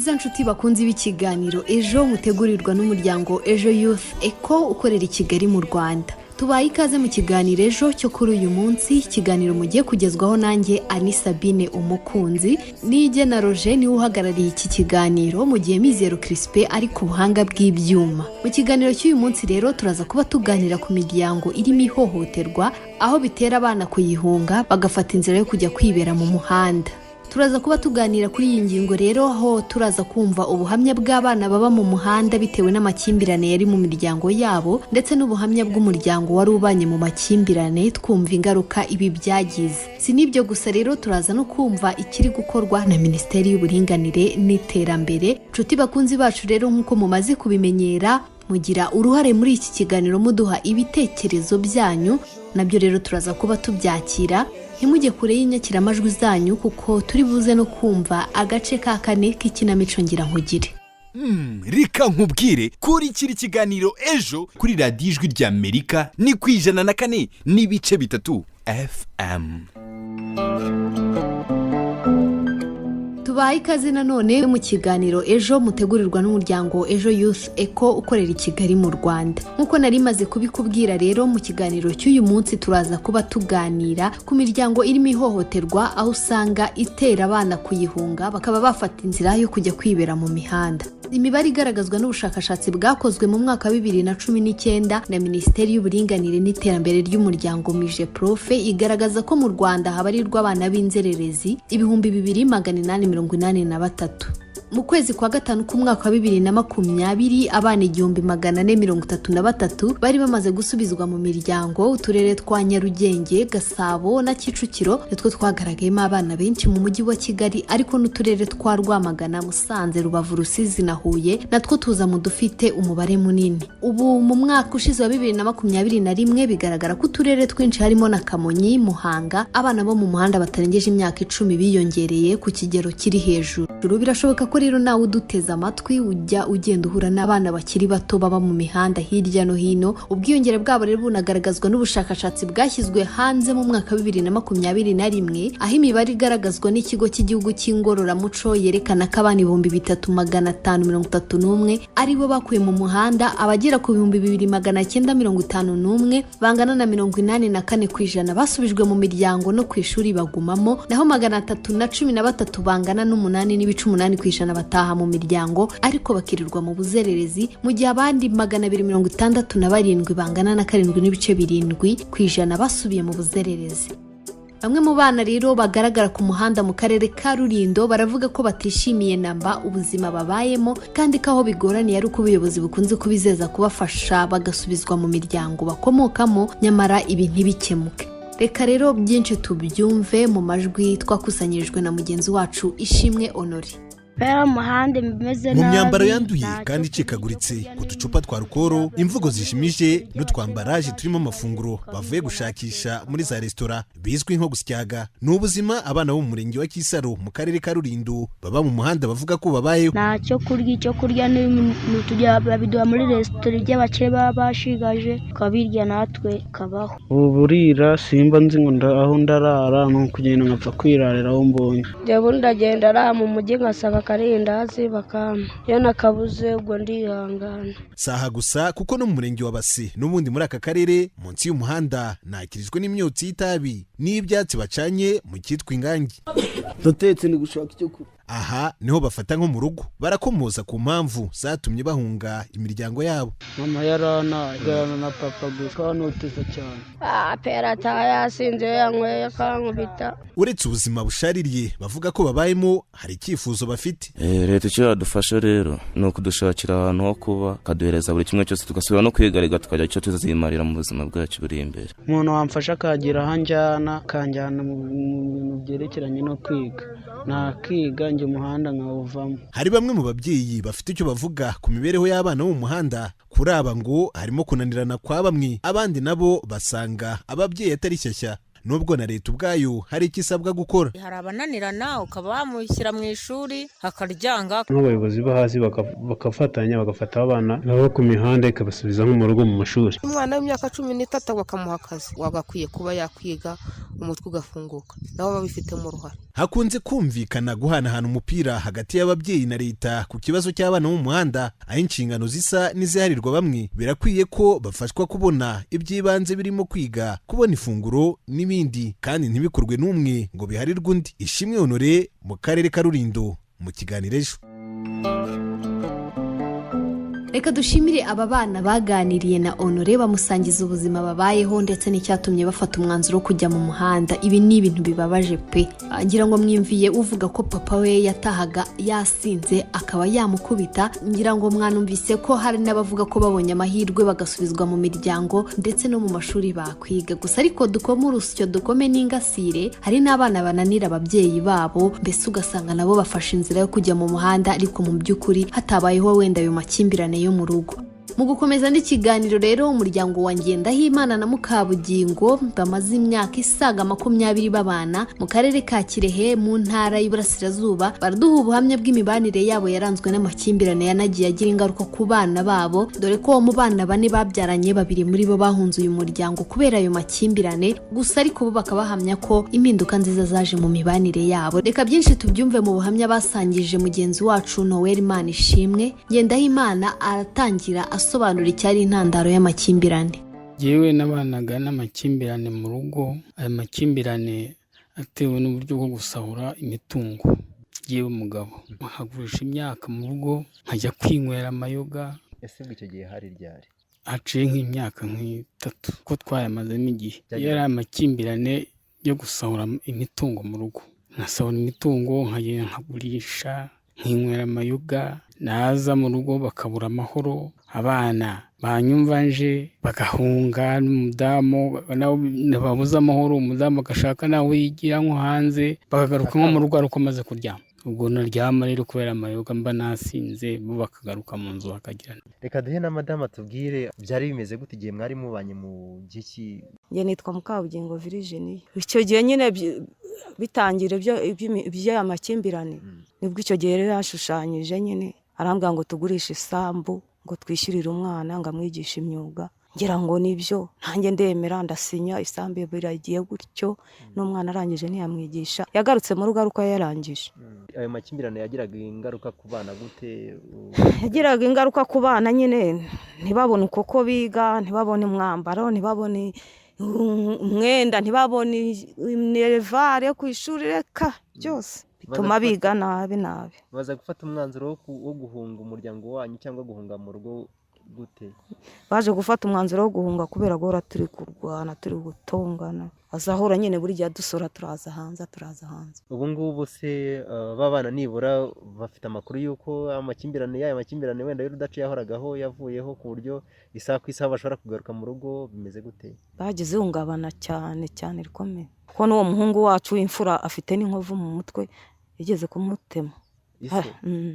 byiza nshuti bakunze b'ikiganiro ejo mutegurirwa n'umuryango Ejo Youth Eco ukorera i Kigali mu Rwanda. Tubaye ikaze mu kiganiro ejo cyo kuri uyu munsi. Ikiganiro mugiye kugezwaho nanjye Ani Sabine umukunzi, nije na Roger ni uhagarariye iki kiganiro, mu gihe Mizero Crispin ari ku buhanga bw'ibyuma. Mu kiganiro cy'uyu munsi rero turaza kuba tuganira ku miryango irimo ihohoterwa, aho bitera abana kuyihunga bagafata inzira yo kujya kwibera mu muhanda. Turaza kuba tuganira kuri iyi ngingo rero, aho turaza kumva ubuhamya bw'abana baba mu muhanda bitewe n'amakimbirane yari mu miryango yabo, ndetse n'ubuhamya bw'umuryango wari ubanye mu makimbirane, twumva ingaruka ibi byagize. Si nibyo gusa rero, turaza no kumva ikiri gukorwa na Minisiteri y'Uburinganire n'Iterambere. Nshuti bakunzi bacu rero, nk'uko mumaze kubimenyera, mugira uruhare muri iki kiganiro muduha ibitekerezo byanyu, nabyo rero turaza kuba tubyakira. Ntimujye kure y'inyakiramajwi zanyu kuko turi buze no kumva agace ka kane k'ikinamico ngira nkugire. Rika nkubwire kuri kiri kiganiro ejo kuri radiyo Ijwi ry'Amerika ni ku 104.3 FM. Tubaye ikaze nanone mu kiganiro ejo mutegurirwa n'umuryango Ejo Youth Eco ukorera i Kigali mu Rwanda. Nkuko nari maze kubikubwira rero, mu kiganiro cy'uyu munsi turaza kuba tuganira ku miryango irimo ihohoterwa, aho usanga itera abana kuyihunga bakaba bafata inzira yo kujya kwibera mu mihanda. Imibare igaragazwa n'ubushakashatsi bwakozwe mu mwaka wa 2019 na Minisiteri y'Uburinganire n'Iterambere ry'Umuryango Migeprofe igaragaza ko mu Rwanda habarirwa abana b'inzererezi 2883. Mu kwezi kwa gatanu k'umwaka wa 2020 abana 1433 bari bamaze gusubizwa mu miryango. Uturere twa Nyarugenge, Gasabo na Kicukiro nitwo twagaragayemo abana benshi mu mujyi wa Kigali, ariko n'uturere twa Rwamagana, Musanze, Rubavu, Rusizi na Huye natwo tuza mu dufite umubare munini. Ubu mu mwaka ushize wa 2021 bigaragara ko uturere twinshi harimo na Kamonyi, Muhanga, abana bo mu muhanda batarengeje imyaka 10 biyongereye ku kigero kiri hejuru. Birashoboka ko rero nawe uduteza amatwi ujya ugenda uhura n'abana bakiri bato baba mu mihanda hirya no hino. Ubwiyongere bwabo rero bunagaragazwa n'ubushakashatsi bwashyizwe hanze mu mwaka wa 2021, aho imibare igaragazwa n'ikigo cy'igihugu cy'ingororamuco yerekana ko abana 3531 aribo bakuye mu muhanda, abagera ku 2951 bangana na 84% basubijwe mu miryango no ku ishuri bagumamo, naho 313 bangana n'8.8% bataha mu miryango ariko bakirirwa mu buzererezi, mu gihe abandi 267 bangana na 7.7% basubiye mu buzererezi. Bamwe mu bana rero bagaragara ku muhanda mu karere ka Rulindo baravuga ko batishimiye namba ubuzima babayemo, kandi ko aho bigoraniye ari uko ubuyobozi bukunze kubizeza kubafasha bagasubizwa mu miryango bakomokamo, nyamara ibi ntibikemuke. Reka rero byinshi tubyumve mu majwi twakusanyirijwe na mugenzi wacu Ishimwe Honore. Mu myambaro yanduye kandi icikaguritse, ku ducupa twa rukoro, imvugo zishimije n'utwambaraje turimo amafunguro bavuye gushakisha muri za resitora bizwi nko gusyaga. Ni ubuzima abana bo mu murenge wa Kisaro mu karere ka Rulindo baba mu muhanda bavuga ko babayeho. Ntacyo kurya n'utujya babiduha muri resitora y'abakire baba bashigaje, twabirya natwe kabaho. Ubu burira simba nzi ngo aho ndarara, no kugenda nkapfa kwirarira aho mbonye. Jyewe ndagenda ara mu mujyi ngasaba karindazi bakama, iyo nakabuze ubwo ndihangana. Saha gusa kuko no mu murenge wa Base n'ubundi muri aka karere munsi y'umuhanda nakirijwe n'imyotsi y'itabi n'ibyatsi bacanye mu cyitwa ingangi. Ndatetse ni gushaka icyo kurya. Aha niho bafata nko mu rugo, barakomoza ku mpamvu zatumye bahunga imiryango yabo. Mama yarana na papa gusa noteza cyane. Pera yasinze yanyweye kankubita. Uretse ubuzima bushaririye bavuga ko babayemo, hari icyifuzo bafite. Leta icyo yadufasha rero ni ukudushakira ahantu ho kuba, kaduhereza buri kimwe cyose, tugasubira no kwigariga tukajya icyo tuzazimarira mu buzima bwacu buri imbere. Umuntu wamfasha akagira ahanjyana, kanjyana mu byerekeranye no kwiga, nakiga njye umuhanda nkawuvamo. Hari bamwe mu babyeyi bafite icyo bavuga ku mibereho y'abana bo mu muhanda. Kuri aba ngo harimo kunanirana kwa bamwe, abandi nabo basanga ababyeyi atari shyashya, nubwo na leta ubwayo hari ikisabwa gukora. Hari abananirana ukaba bamushyira mu ishuri hakaryanga, n'abayobozi bo hasi bakafatanya bagafata abana nabo ku mihanda ikabasubiza nko mu rugo mu mashuri. Umwana w'imyaka 13 bakamuha akazi, wagakwiye kuba yakwiga umutwe ugafunguka, nabo babifitemo uruhare. hakunze kumvikana guhanahana umupira hagati y'ababyeyi na leta ku kibazo cy'abana mu muhanda, aho inshingano zisa n'iziharirwa bamwe. Birakwiye ko bafashwa kubona iby'ibanze birimo kwiga, kubona ifunguro n'ibindi, kandi ntibikorwe n'umwe ngo biharirwe undi. Ishimwe Honore mu karere ka Rulindo mu kiganiro ejo. Reka dushimire aba bana baganiriye na Honore bamusangiza ubuzima babayeho ndetse n'icyatumye bafata umwanzuro wo kujya mu muhanda. Ibi ni ibintu bibabaje pe. Ngira ngo mwimviye uvuga ko papa we yatahaga yasinze akaba yamukubita. Ngira ngo mwanumvise ko hari n'abavuga ko babonye amahirwe bagasubizwa mu miryango ndetse no mu mashuri bakwiga. Gusa ariko dukoma urusyo dukome n'ingasire, hari n'abana bananira ababyeyi babo, mbese ugasanga nabo bafashe inzira yo kujya mu muhanda ariko mu by'ukuri hatabayeho wenda ayo makimbirane yo mu rugo. Mu gukomeza n'ikiganiro rero, umuryango wa Ngendahimana na Mukabugingo bamaze imyaka isaga 20 babana mu karere ka Kirehe mu ntara y'Iburasirazuba, baraduha ubuhamya bw'imibanire yabo yaranzwe n'amakimbirane yanagiye agira ingaruka ku bana babo, dore ko mu bana 4 babyaranye 2 muri bo bahunze uyu muryango kubera ayo makimbirane. Gusa ariko bo bakabahamya ko impinduka nziza zaje mu mibanire yabo. Reka byinshi tubyumve mu buhamya basangije mugenzi wacu Noel Manishimwe. Ngendahimana aratangira asobanura icyari intandaro y'amakimbirane. Yewe nabanaga n'amakimbirane mu rugo. Aya makimbirane atewe n'uburyo bwo gusahura imitungo. Yewe umugabo nkagurisha imyaka mu rugo, nkajya kwinywera amayoga. Ese icyo gihe hari ryari? Haciye nk'imyaka nk'itatu ko twayamazemo igihe. Yari amakimbirane yo gusahura imitungo mu rugo. Nkasahura imitungo, nkagenda nkagurisha, nkinywera amayoga. Naza mu rugo bakabura amahoro, abana banyumva nje bagahunga, n'umudamu babuza amahoro, umudamu agashaka nawe yigira nko hanze, bakagaruka nko mu rugo ariko amaze kuryama. Ubwo naryama rero kubera amayoga mba nasinze, bo bakagaruka mu nzu bakagirana. Reka duhe na madama tubwire byari bimeze gute igihe mwari mubanye mu giki? Nge nitwa Mukabugingo Virginie. Icyo gihe nyine bitangira by'amakimbirane nibwo icyo gihe rero yashushanyije nyine, arambwira ngo tugurishe isambu, ngo twishyurire umwana, ngo amwigishe imyuga. Ngira ngo nibyo, nanjye ndemera ndasinya, isambu biragiye gutyo, n'umwana arangije ntiyamwigisha, yagarutse mu rugo aruko yarangije. Ayo makimbirane yagiraga ingaruka ku bana gute? Yagiraga ingaruka ku bana nyine, ntibabone uko biga, ntibabone umwambaro, ntibabone umwenda, ntibabone nerevare ku ishuri, reka byose bituma biga nabi. Baza gufata umwanzuro wo guhunga umuryango wanyu cyangwa guhunga mu rugo gute? Baje gufata umwanzuro wo guhunga kubera gora turi kurwana, turi gutongana. Azahora nyine buri gihe dusora turaza hanze. Ubu ngubu se babana nibura bafite amakuru yuko amakimbirane wenda y'urudaca yahoragaho yavuyeho, ku buryo isaha ku isaha bashobora kugaruka mu rugo? Bimeze gute? Bagize ihungabana cyane rikomeye, kuko n'uwo muhungu wacu w'imfura afite n'inkovu mu mutwe, igeze kumutema.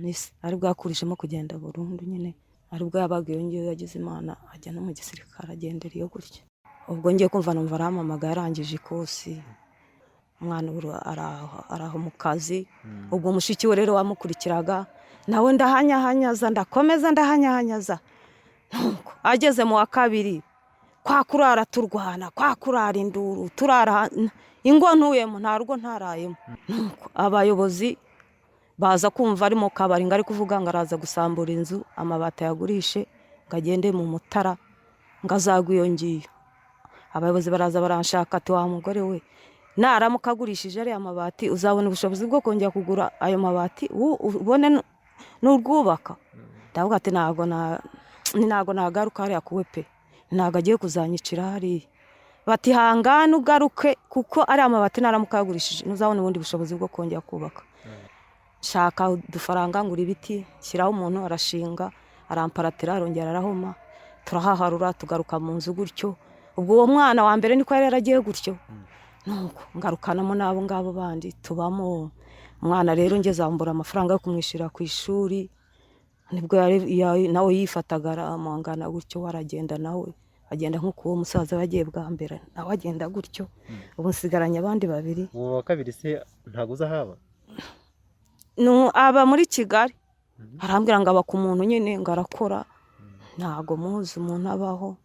Ise ari bwakurishemo kugenda burundu nyine, ari bwo yabaga yongewe, yagize Imana ajya no mu gisirikare agendera iyo gutya. Ubwo ngiye kumva numva aramamaga yarangije ikosi, umwana araho mu kazi. Ubwo mushiki we rero wamukurikiraga nawe ndahanyahanyaza, ndakomeza ndahanyahanyaza. Nuko ageze mu wa 2, kwa kurara turwana, kwa kurara induru, turara ingo ntuyemo, nta rugo ntarayemo. Nuko abayobozi baza kumva ari mu kabari ngari kuvuga ngo araza gusambura inzu, amabati yagurishe, ngagende mu Mutara, ngazagwa iyo ngiyo. Abayobozi baraza baranshaka, ati wa mugore we, naramuka agurishije ari amabati uzabona ubushobozi bwo kongera kugura ayo mabati ubone n'urwubaka? Ndavuga ati ntago nagaruka hariya kuwe pe, ntago agiye kuzanyicira hariya. Bati hangane ugaruke, kuko ari amabati naramuka yagurishije ntuzabona ubundi bushobozi bwo kongera kubaka. Shaka udufaranga ngura ibiti, shyiraho umuntu arashinga, aramparatira, arongera arahoma, turahaharura, tugaruka mu nzu gutyo. Ubwo uwo mwana wa mbere niko yari yaragiye gutyo. Nuko ngarukanamo n'abo ngabo bandi tubamo. Umwana rero ngeze ambura amafaranga yo kumwishyura ku ishuri, nibwo nawe yifataga aramangana gutyo, waragenda nawe agenda nk'uko uwo musaza wagiye bwa mbere, nawe agenda gutyo. Ubu nsigaranye abandi 2. Uwo wa 2 se ntago uzahaba? Aba muri Kigali. Arambwira ngo aba ku muntu nyine ngo arakora, ntago muzi umuntu abaho.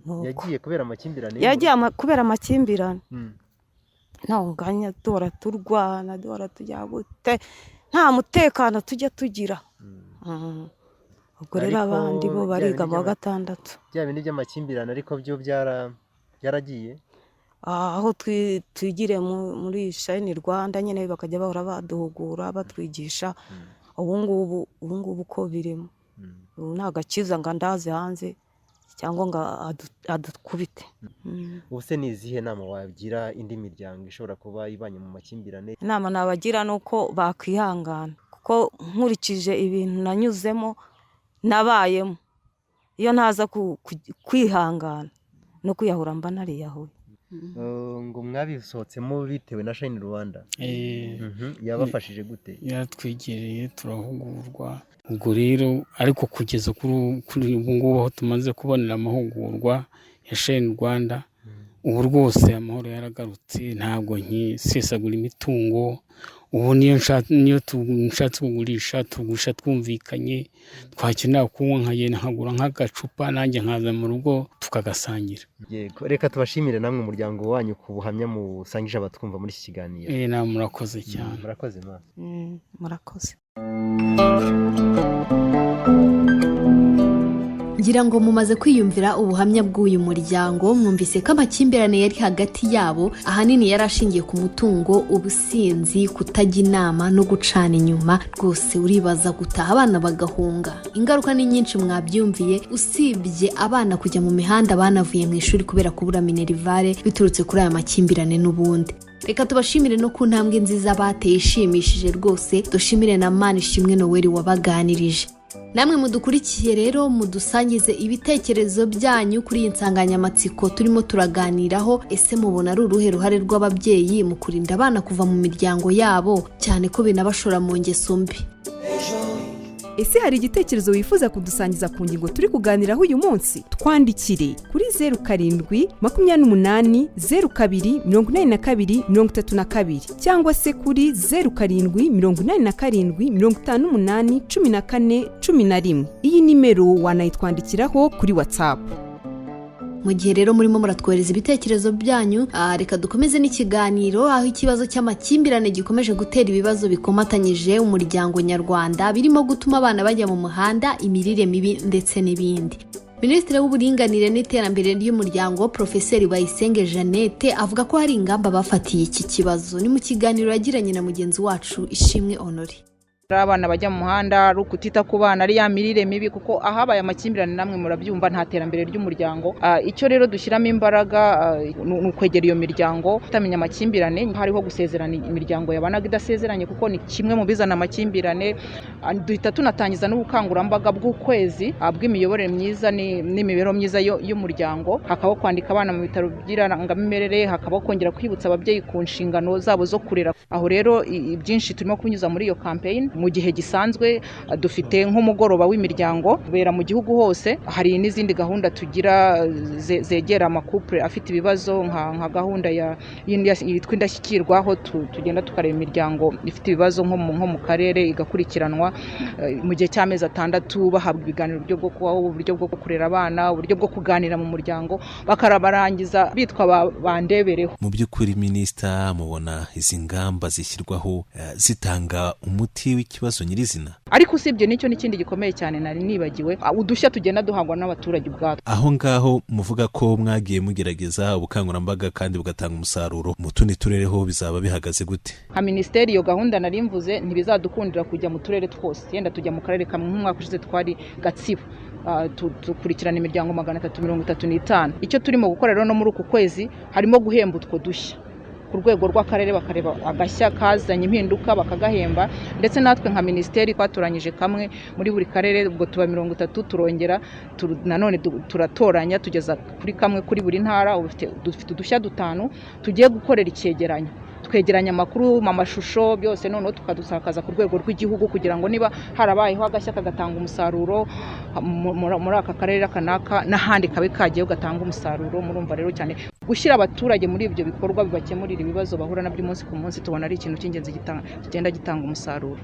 Yagiye kubera amakimbirane? Yagiye kubera amakimbirane. ntawunganya duhora turwana duhora tujya gute nta mutekano tujya tugira. Ubwo rero abandi bo bariga mu wa gatandatu. Bya bindi by'amakimbirane ariko byo byaragiye aho twigire muri Shine Rwanda nyine bakajya bahora baduhugura batwigisha. Ubu ngubu ko birimo nta gakiza ngo ndaze hanze cyangwa ngo adukubite. Ubu se ni izihe nama wagira indi miryango ishobora kuba ibanye mu makimbirane? Inama nabagira nuko bakwihangana kuko nkurikije ibintu nanyuzemo nabayemo, iyo ntaza kwihangana no kwiyahura mba nariyahuye. Ngo mwabisohotsemo bitewe na Shine Rwanda yabafashije gute? Yaratwegereye turahugurwa. Ubwo rero ariko kugeza kuri ubu ngubu aho tumaze kubonera amahugurwa ya Shine Rwanda, ubu rwose amahoro yaragarutse, ntabwo nkisesagura imitungo. Ubu niyo nshatse kugurisha tugurisha twumvikanye, twakenera kunywa nkagenda nkagura nk'agacupa nanjye nkaza mu rugo tukagasangira. Yego, reka tubashimire namwe umuryango wanyu ku buhamya musangije abatwumva muri iki kiganiro. Namwe murakoze cyane. Murakoze ma. Murakoze. Ngira ngo mumaze kwiyumvira ubuhamya bw'uyu muryango, mwumvise ko amakimbirane yari hagati yabo ahanini yarashingiye ku mutungo, ubusinzi, kutajya inama no gucana inyuma. Rwose uribaza gutaha abana bagahunga. Ingaruka ni nyinshi mwabyumviye, usibye abana kujya mu mihanda banavuye mu ishuri kubera kubura minerivare biturutse kuri aya makimbirane n'ubundi. Reka tubashimire no ku ntambwe nziza bateye ishimishije rwose. Dushimire na Manishimwe Noel wabaganirije. Namwe mudukurikiye rero mudusangize ibitekerezo byanyu kuri iyi nsanganyamatsiko turimo turaganiraho. Ese mubona ari uruhe ruhare rw'ababyeyi mu kurinda abana kuva mu miryango yabo, cyane ko binabashora mu ngeso mbi? Ese hari igitekerezo wifuza kudusangiza ku ngingo turi kuganiraho uyu munsi? Twandikire kuri 0728028232 cyangwa se kuri 0787581411. Iyi nimero wanayitwandikiraho kuri WhatsApp. Mu gihe rero murimo muratwohereza ibitekerezo byanyu, reka dukomeze n'ikiganiro aho ikibazo cy'amakimbirane gikomeje gutera ibibazo bikomatanyije umuryango nyarwanda, birimo gutuma abana bajya mu muhanda, imirire mibi ndetse n'ibindi. Minisitiri w'uburinganire n'iterambere ry'umuryango Profeseri Bayisenge Jeannette avuga ko hari ingamba bafatiye iki kibazo. Ni mu kiganiro yagiranye na mugenzi wacu Ishimwe Honore. Abana bajya mu muhanda ari ukutita ku bana, ari ya mirire mibi, kuko ahabaye amakimbirane namwe murabyumva nta terambere ry'umuryango. Icyo rero dushyiramo imbaraga ni ukwegera iyo miryango, tutamenya amakimbirane. Hariho gusezerana imiryango yabanaga idasezeranye kuko ni kimwe mu bizana amakimbirane. Duhita tunatangiza n'ubukangurambaga bw'ukwezi bw'imiyoborere myiza n'imibereho myiza y'umuryango. Hakabaho kwandika abana mu bitaro by'irangamimerere, hakabaho kongera kwibutsa ababyeyi ku nshingano zabo zo kurera. Aho rero byinshi turimo kunyuza muri iyo campaign. Mu gihe gisanzwe dufite nk'umugoroba w'imiryango ubera mu gihugu hose. Hari n'izindi gahunda tugira zegera amakupure afite ibibazo, nka gahunda yitwa Indashyikirwa, aho tugenda tukareba imiryango ifite ibibazo nko mu karere igakurikiranwa mu gihe cy'amezi 6, bahabwa ibiganiro uburyo bwo kubaho, uburyo bwo kurera abana, uburyo bwo kuganira mu muryango, bakarabarangiza bitwa bandebereho. Mu by'ukuri minisita, mubona izi ngamba zishyirwaho zitanga umuti w'ikibazo nyirizina? Ariko usibye n'icyo n'ikindi gikomeye cyane nari nibagiwe, udushya tugenda duhangwa n'abaturage ubwabo. Aho ngaho muvuga ko mwagiye mugerageza ubukangurambaga kandi bugatanga umusaruro, mu tundi turere ho bizaba bihagaze gute? Nka minisiteri iyo gahunda nari mvuze ntibizadukundira kujya mu turere twose, yenda tujya mu karere kamwe. Nk'umwaka ushize twari Gatsibo, dukurikirana imiryango 335. Icyo turimo gukora rero no muri uku kwezi harimo guhemba utwo dushya ku rwego rw'akarere, bakareba agashya kazanye impinduka bakagahemba. Ndetse natwe nka minisiteri twatoranyije kamwe muri buri karere, ubwo tuba 30, turongera nanone turatoranya tugeza kuri kamwe kuri buri ntara. Dufite udushya 5 tugiye gukorera icyegeranyo, twegeranya amakuru, amashusho byose, noneho tukadusakaza ku rwego rw'igihugu kugira ngo niba harabayeho agashya kagatanga umusaruro muri aka karere kanaka, n'ahandi kabe kagiye gatanga umusaruro. Murumva rero cyane gushyira abaturage muri ibyo bikorwa bibakemurira ibibazo bahura nabyo umunsi ku munsi, tubona ari ikintu cy'ingenzi kigenda gitanga umusaruro.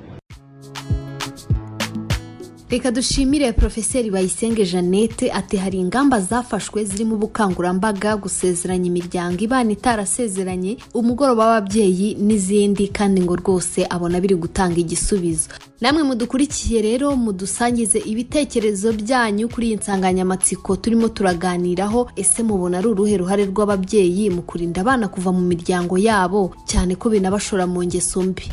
reka dushimire Profeseri Bayisenge Jeannette ati hari ingamba zafashwe zirimo ubukangurambaga, gusezeranya imiryango ibana itarasezeranye, umugoroba w'ababyeyi n'izindi, kandi ngo rwose abona biri gutanga igisubizo. Namwe mudukurikiye rero mudusangize ibitekerezo byanyu kuri iyi nsanganyamatsiko turimo turaganiraho. Ese mubona ari uruhe ruhare rw'ababyeyi mu kurinda abana kuva mu miryango yabo, cyane ko binabashora mu ngeso mbi?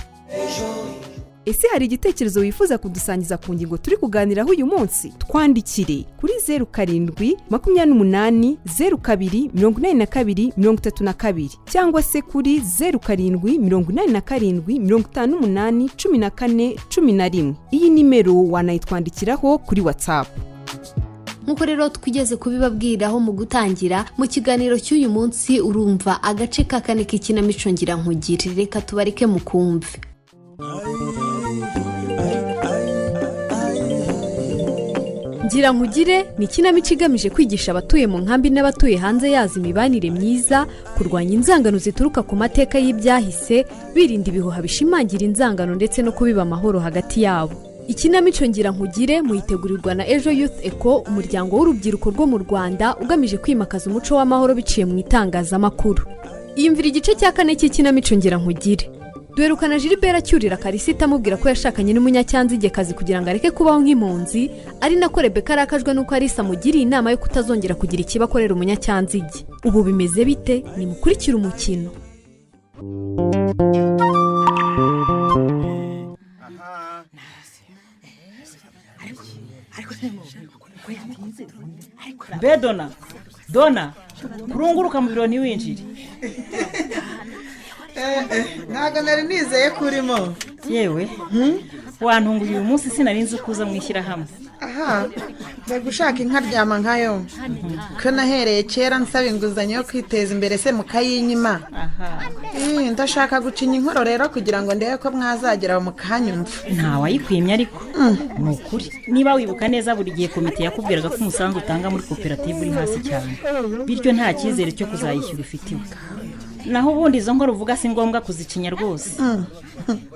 Ese hari igitekerezo wifuza kudusangiza ku ngingo turi kuganiraho uyu munsi? Twandikire kuri 0728028232 cyangwa se kuri 0787581411. Iyi nimero wanayitwandikiraho kuri WhatsApp. Nkuko rero twigeze kubibabwiraho mu gutangira mu kiganiro cy'uyu munsi, urumva agace ka kane k'ikinamico ngira nkugire. Reka tubareke mukumve. Ngira nkugire ni ikinamico igamije kwigisha abatuye mu nkambi n'abatuye hanze yazo imibanire myiza, kurwanya inzangano zituruka ku mateka y'ibyahise, birinda ibihuha bishimangira inzangano ndetse no kubiba amahoro hagati yabo. Ikinamico ngira nkugire muyitegurirwa na Ejo Youth Eco, umuryango w'urubyiruko rwo mu Rwanda ugamije kwimakaza umuco w'amahoro biciye mu itangazamakuru. Iyumvira igice cya kane cy'ikinamico ngira nkugire. Duherukana Gilbert acyurira Karisita amubwira ko yashakanye n'umunyacyanzigekazi kugira ngo areke kubaho nk'impunzi, ari nako Rebeka arakajwe nuko Arisa amugiriye inama yo kutazongera kugira ikibakorera umunyacyanzige. Ubu bimeze bite? Nimukurikire umukino. Be Dona kurunguruka mu biro ntiwinjire. Ntago nari nizeye ko urimo. Yewe wantunguye uyu munsi sinari nzi kuza mwishyira hamwe. Aha ndagushaka inka ryama nkayo ko nahereye kera nsaba inguzanyo yo kwiteza imbere se mukayinyima. Ndashaka gucinya inkoro rero kugira ngo ndebe ko mwazagera mu kanyumva. Nta wayikwimye ariko ni ukuri. Niba wibuka neza buri gihe komite yakubwiraga ko umusanzu utanga muri koperative uri hasi cyane, bityo nta cyizere cyo kuzayishyura ufitiwe. Naho ubundi izo nkoro uvuga si ngombwa kuzicinya rwose.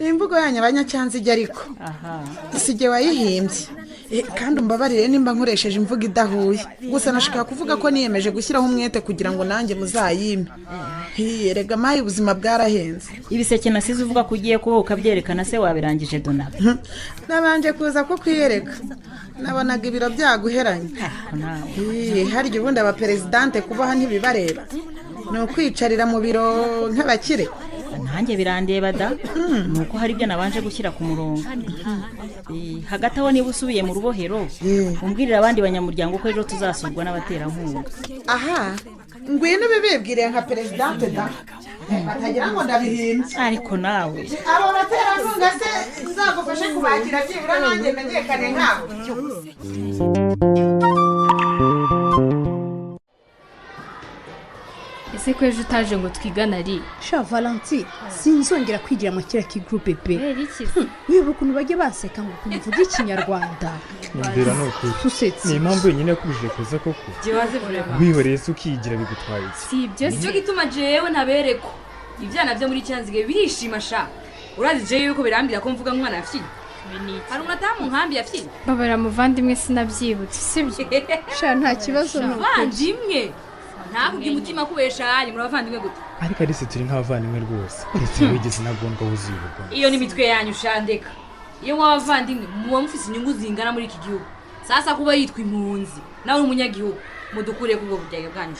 Imvugo yanyu abanyacyanzige ariko isige wayihimbye. Kandi umbabarire nimba nkoresheje imvugo idahuye, gusa nashaka kuvuga ko niyemeje gushyiraho umwete kugira ngo nanjye muzayime. Erega mayi ubuzima bwarahenze. Ibiseke nasize uvuga ko ugiye kuba ukabyerekana se wabirangije Dona? Nabanje kuza ko kwiyereka, nabonaga ibiro byaguheranye. Harya ubundi abaperezidante kubaha ntibibareba, ni ukwicarira mu biro nk'abakire. Nanjye birandeba da, nuko hari ibyo nabanje gushyira ku murongo. Hagati aho niba usubiye mu rubohero umbwirira abandi banyamuryango ko ejo tuzasurwa n'abaterankunga. Aha ngwino bibibwiriye nka perezidante da, batagira ngo ndabihimbye. Ariko nawe abo baterankunga se nzagufashe kubakira byibura nanjye menyekane nkabo. Ese ko ejo utaje ngo twigana ari sha Valentine sinzongera kwigira mu kira k'igroupe B. Wibuka ukuntu bajye baseka ngo kumvuga ikinyarwanda. Mbera no kuri ni impamvu nyine yakubije kuza koko wihoreye se ukigira bigutwaye. Si ibyo cyo gituma jewe ntabereko ibyana byo muri cyanzige birishima sha. Urazi jewe yuko birambira ko mvuga mwana yafyinye. Hari umwata mu nkambi yafyinye. Babara muvandimwe sinabyibutse sibyo. Sha nta kibazo no. Bandimwe ntabwo umutima kubesha ari muri abavandimwe gute. Ariko ari se turi nk'abavandimwe rwose. Uretse wigeze nagondwa wuzibuka. Iyo ni mitwe yanyu shandeka. Iyo mwabavandimwe muba mufise inyungu zingana muri iki gihugu. Sasa kuba yitwa impunzi nawe umunyagihugu mudukure kubwo buryaye bwanyu.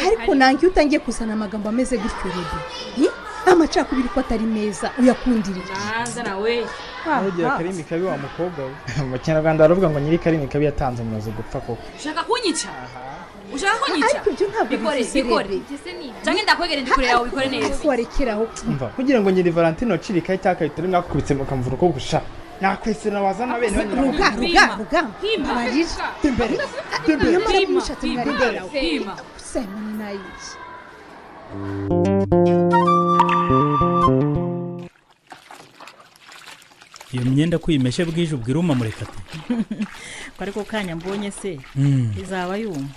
Ariko nange utangiye kusana amagambo ameze gutyo rero. Amacakubiri ko atari meza uyakundirira. Banza nawe. Ugiye Karimi kabi wa mukobwa we. Mu Kinyarwanda baravuga ngo nyiri Karimi kabi yatanze umuze gupfa koko. Ushaka kunyica? Ushaka kunyica? Ariko byo ntabwo bikore. Cyangwa ndakwegere ndikure yawe bikore neza. Warekeraho. Umva kugira ngo nyiri Valentino cirika itaka itari mwakubitse mukamvura ko gusha. Nakwesera wazana bene banyina. Ruga. Marira. Tembere. Nyamara mushatse mwaribera. Sema ni nayizi. Iyo myenda kwimeshe bwije ubwira Murekate. Ariko kanya mbonye se izaba yuma.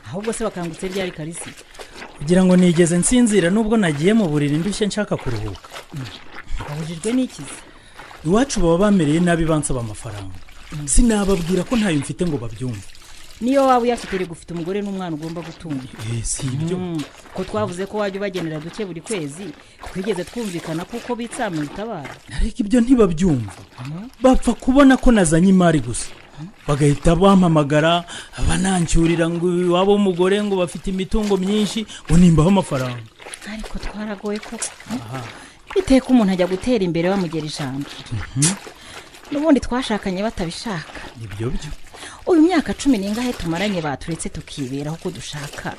Ahubwo se bakangutse ryari Karisi. Kugira ngo nigeze nsinzira nubwo nagiye mu buriri ndushye nshaka kuruhuka. Abujijwe n'iki? Iwacu baba bamereye nabi bansaba amafaranga. sinababwira ko ntayo mfite ngo babyumve. niyo waba uyafite gufite umugore n'umwana ugomba gutunga. Si ibyo ko twavuze ko wajya ubagenera duke buri kwezi twigeze twumvikana kuko bitsamu itabara. ariko ibyo ntibabyumva, bapfa kubona ko nazanye imari gusa bagahita bampamagara banancyurira ngo iwabo w'umugore ngo bafite imitungo myinshi ngo nimbaho amafaranga. ariko twaragoye koko biteye ko umuntu ajya gutera imbere bamugera ijambo. n'ubundi twashakanye batabishaka. ibyo byo uyu myaka 10 n'ingahe tumaranye baturetse tukibera uko dushaka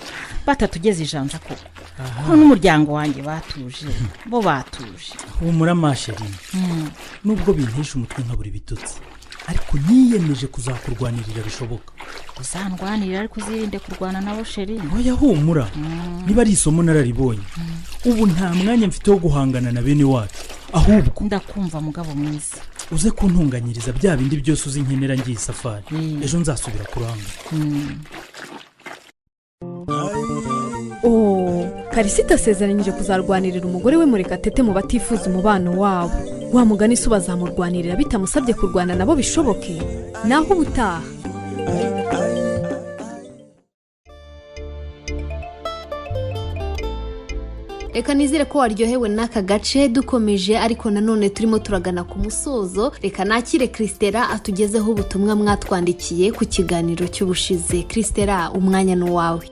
batatugeze ijanja koko. ko n'umuryango wanjye batuje bo batuje. humura masheri, nubwo bintesha umutwe nkabura ibitutsi ariko niyemeje kuzakurwanirira bishoboka. uzandwanirira ariko uzirinde kurwana nabo sheri. oya humura, niba ari isomo nararibonye ubu nta mwanya mfite wo guhangana na bene wacu, ahubwo ndakumva mugabo mwiza uze kuntunganyiriza bya bindi byose uzi nkenera ngiye safari. ejo nzasubira kuranga. Karisita asezeranyije kuzarwanirira umugore we Murekatete mu batifuza umubano wabo. wa mugani se bazamurwanirira bitamusabye kurwana nabo bishoboke. naho ubutaha reka nizere ko waryohewe n'aka gace dukomeje, ariko nanone turimo turagana ku musozo. Reka nakire Christela atugezeho ubutumwa mwatwandikiye ku kiganiro cy'ubushize. Christela, umwanya ni wawe.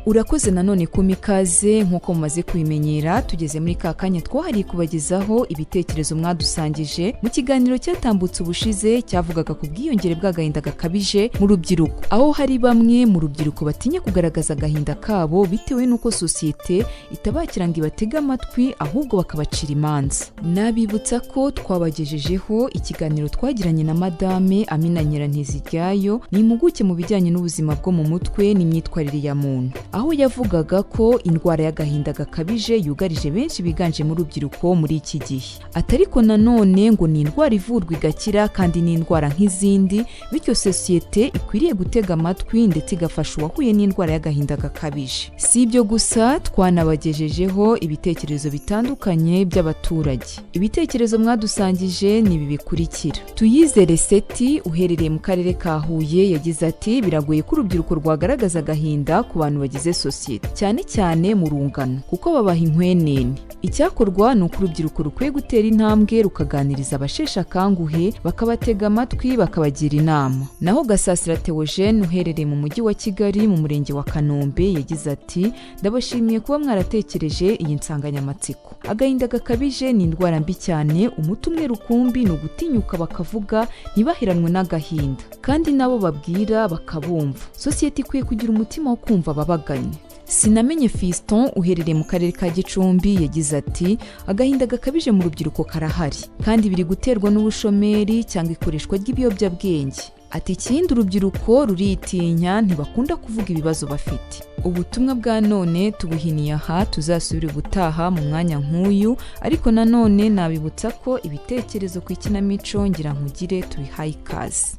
urakoze nanone kuma ikaze. nk'uko mumaze kubimenyera tugeze muri ka kanya twahariye kubagezaho ibitekerezo mwadusangije mu kiganiro cyatambutse ubushize cyavugaga ku bwiyongere bw'agahinda gakabije mu rubyiruko, aho hari bamwe mu rubyiruko batinya kugaragaza agahinda kabo bitewe n'uko sosiyete itabakira ngo ibatege amatwi ahubwo bakabacira imanza. nabibutsa ko twabagejejeho ikiganiro twagiranye na Madame Amina Nyiranteziryayo, ni impuguke mu bijyanye n'ubuzima bwo mu mutwe n'imyitwarire ya muntu, aho yavugaga ko indwara y'agahinda gakabije yugarije benshi biganje mu rubyiruko muri iki gihe. Atariko nanone ngo ni indwara ivurwa igakira kandi ni indwara nk'izindi, bityo sosiyete ikwiriye gutega amatwi ndetse igafasha uwahuye n'indwara y'agahinda gakabije. Si ibyo gusa, twanabagejejeho ibitekerezo bitandukanye by'abaturage. Ibitekerezo mwadusangije ni ibi bikurikira. Tuyizere Seti uherereye mu karere ka Huye yagize ati biragoye ko urubyiruko rwagaragaza agahinda ku bantu bagize sosiyete, cyane cyane mu rungano kuko babaha inkwenene. Icyakorwa ni uko urubyiruko rukwiye gutera intambwe rukaganiriza abasheshe akanguhe, bakabatega amatwi bakabagira inama. Naho Gasasira Theogene uherereye mu mujyi wa Kigali mu murenge wa Kanombe yagize ati ndabashimiye kuba mwaratekereje iyi nsanganyamatsiko. Agahinda gakabije ni indwara mbi cyane, umuti umwe rukumbi ni ugutinyuka bakavuga ntibaheranwe n'agahinda, kandi nabo babwira bakabumva. Sosiyete ikwiye kugira umutima wo kumva ababaganye. Sinamenye Fiston uherereye mu karere ka Gicumbi yagize ati agahinda gakabije mu rubyiruko karahari kandi biri guterwa n'ubushomeri cyangwa ikoreshwa ry'ibiyobyabwenge. Ati ikindi urubyiruko ruritinya, ntibakunda kuvuga ibibazo bafite. Ubutumwa bwa none tubuhiniye aha, tuzasubira gutaha mu mwanya nk'uyu, ariko nanone nabibutsa ko ibitekerezo ku ikinamico ngira nkugire tubihaye ikaze.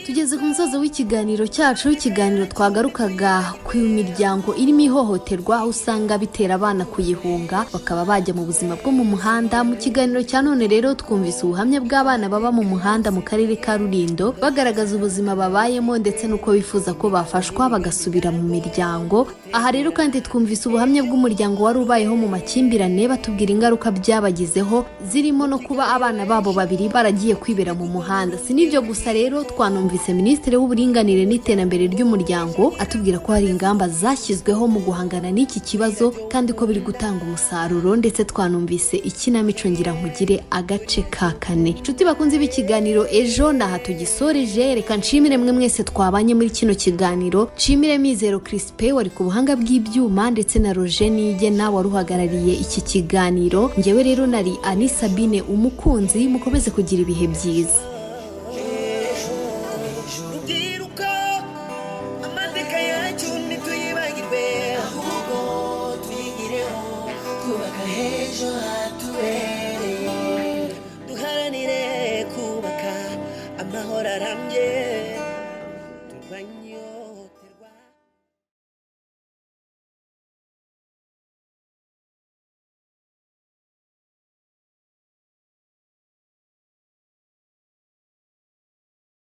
Tugeze ku musozo w'ikiganiro cyacu. Ikiganiro twagarukaga ku miryango irimo ihohoterwa, aho usanga bitera abana kuyihunga bakaba bajya mu buzima bwo mu muhanda. Mu kiganiro cya none rero twumvise ubuhamya bw'abana baba mu muhanda mu karere ka Rulindo bagaragaza ubuzima babayemo ndetse n'uko bifuza ko bafashwa bagasubira mu miryango. Aha rero kandi twumvise ubuhamya bw'umuryango wari ubayeho mu makimbirane, batubwira ingaruka byabagizeho zirimo no kuba abana babo babiri baragiye kwibera mu muhanda. Si n'ibyo gusa rero, twanumvise Minisitiri w'Uburinganire n'Iterambere ry'Umuryango atubwira ko hari ingamba zashyizweho mu guhangana n'iki kibazo kandi ko biri gutanga umusaruro, ndetse twanumvise ikinamico ngira nkugire agace ka 4. Nshuti bakunze b'ikiganiro ejo naha tugisoreje. Reka nshimire mwe mwese twabanye muri kino kiganiro. Nshimire Mizero Crispin wari ku buhanga bw'ibyuma ndetse na Roger Nigena waruhagarariye iki kiganiro. Ngewe rero nari Ani Sabine umukunzi. Mukomeze kugira ibihe byiza. Ejo hatuwe